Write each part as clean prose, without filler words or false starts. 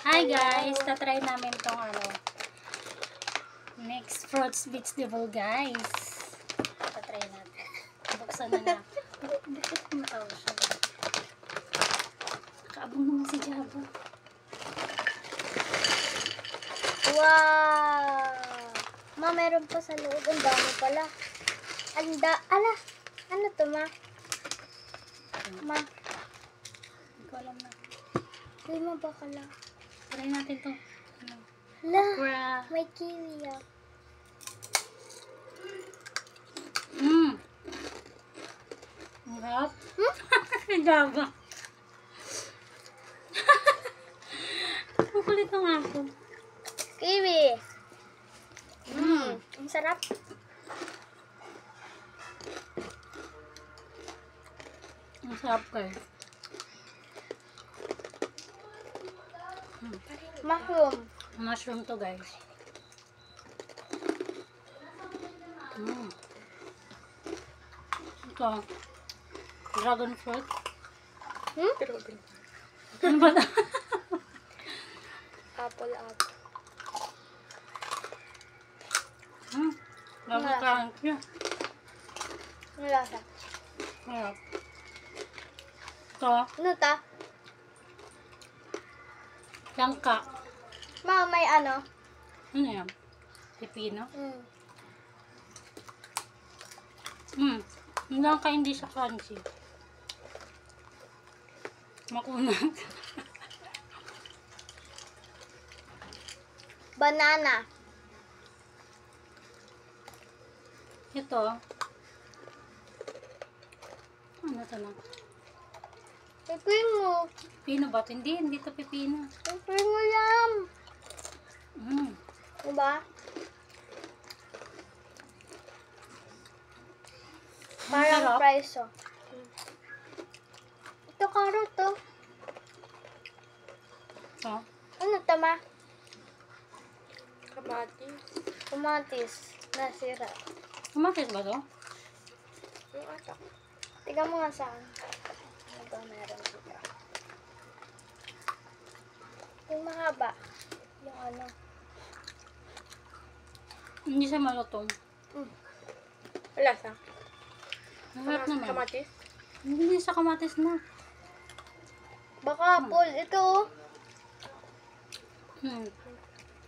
Hi guys, tatry namin tong next fruits vegetable guys. Tatry natin. Buksan na na. Bakit kumatawa siya? Nakaabang naman si Jabo. Wow! Ma, meron pa sa loob. Ang dami pala. Ala! Ano to, ma? Ma, Hindi ko alam na. hindi mo ba kala? Try natin to. Hala, Okra. may kiwi ah. Ang harap. Jabo. Kukulit ng ako. Kiwi! Ang sarap. Ang sarap kayo. Mushroom. Mushroom to guys. Ito. Dragon fruit. Ano ba na? Apple. Lagi kain siya. Ano lasa? Sarap. Ito. Ano ta? Langka. Ma, may ano? Ano yan? Pipino? Yung langka hindi siya crunchy. Makunat. Banana. Ito. Ano ito na? Pipino. Pipino ba? Hindi ito pipino. Pipino yan. Diba? Parang Sarap. fries oh. Ito carrot oh. Oh. Ano tama? Kamatis. Kamatis. Nasira. Kumakit ba ito? Yung ata. Tingnan mo nga saan. Ito meron dito. Yung mahaba. Yung ano. Hindi siya malutong. Wala sa. Masarap naman. Kamatis. Hindi siya kamatis na. Baka apple. Ito oh.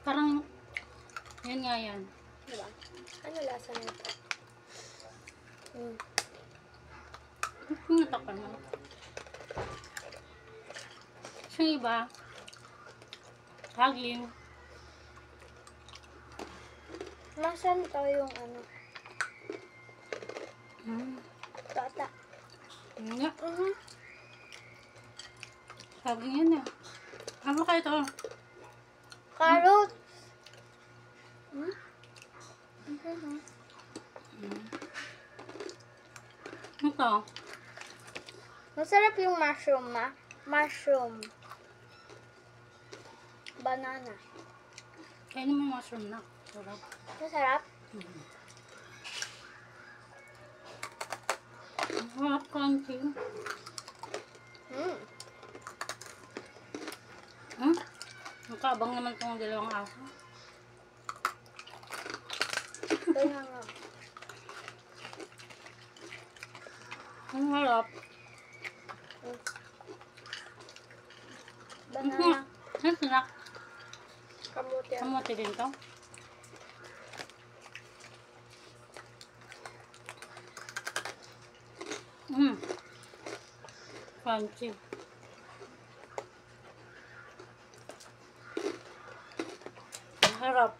Parang, yun nga yan. Diba? Ano lasa nito? Pinata ka na. Siya iba. Hagling. Nasaan to yung ano? Tata. Nga. Hagling yan eh. Ano kayo ito? Carrot. Ito. Masarap yung mushroom, ma. Mushroom. Banana. Kainin mo yung mushroom na. Sarap. Masarap? Sarap crunchy. Nakabang naman itong dalawang aso. Kaya nga. Ang harap. Banana. Ano sinak? Kamuti. Kamote din to. Crunchy. Ang harap.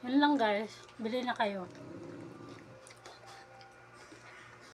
Yun lang guys. Bili na kayo.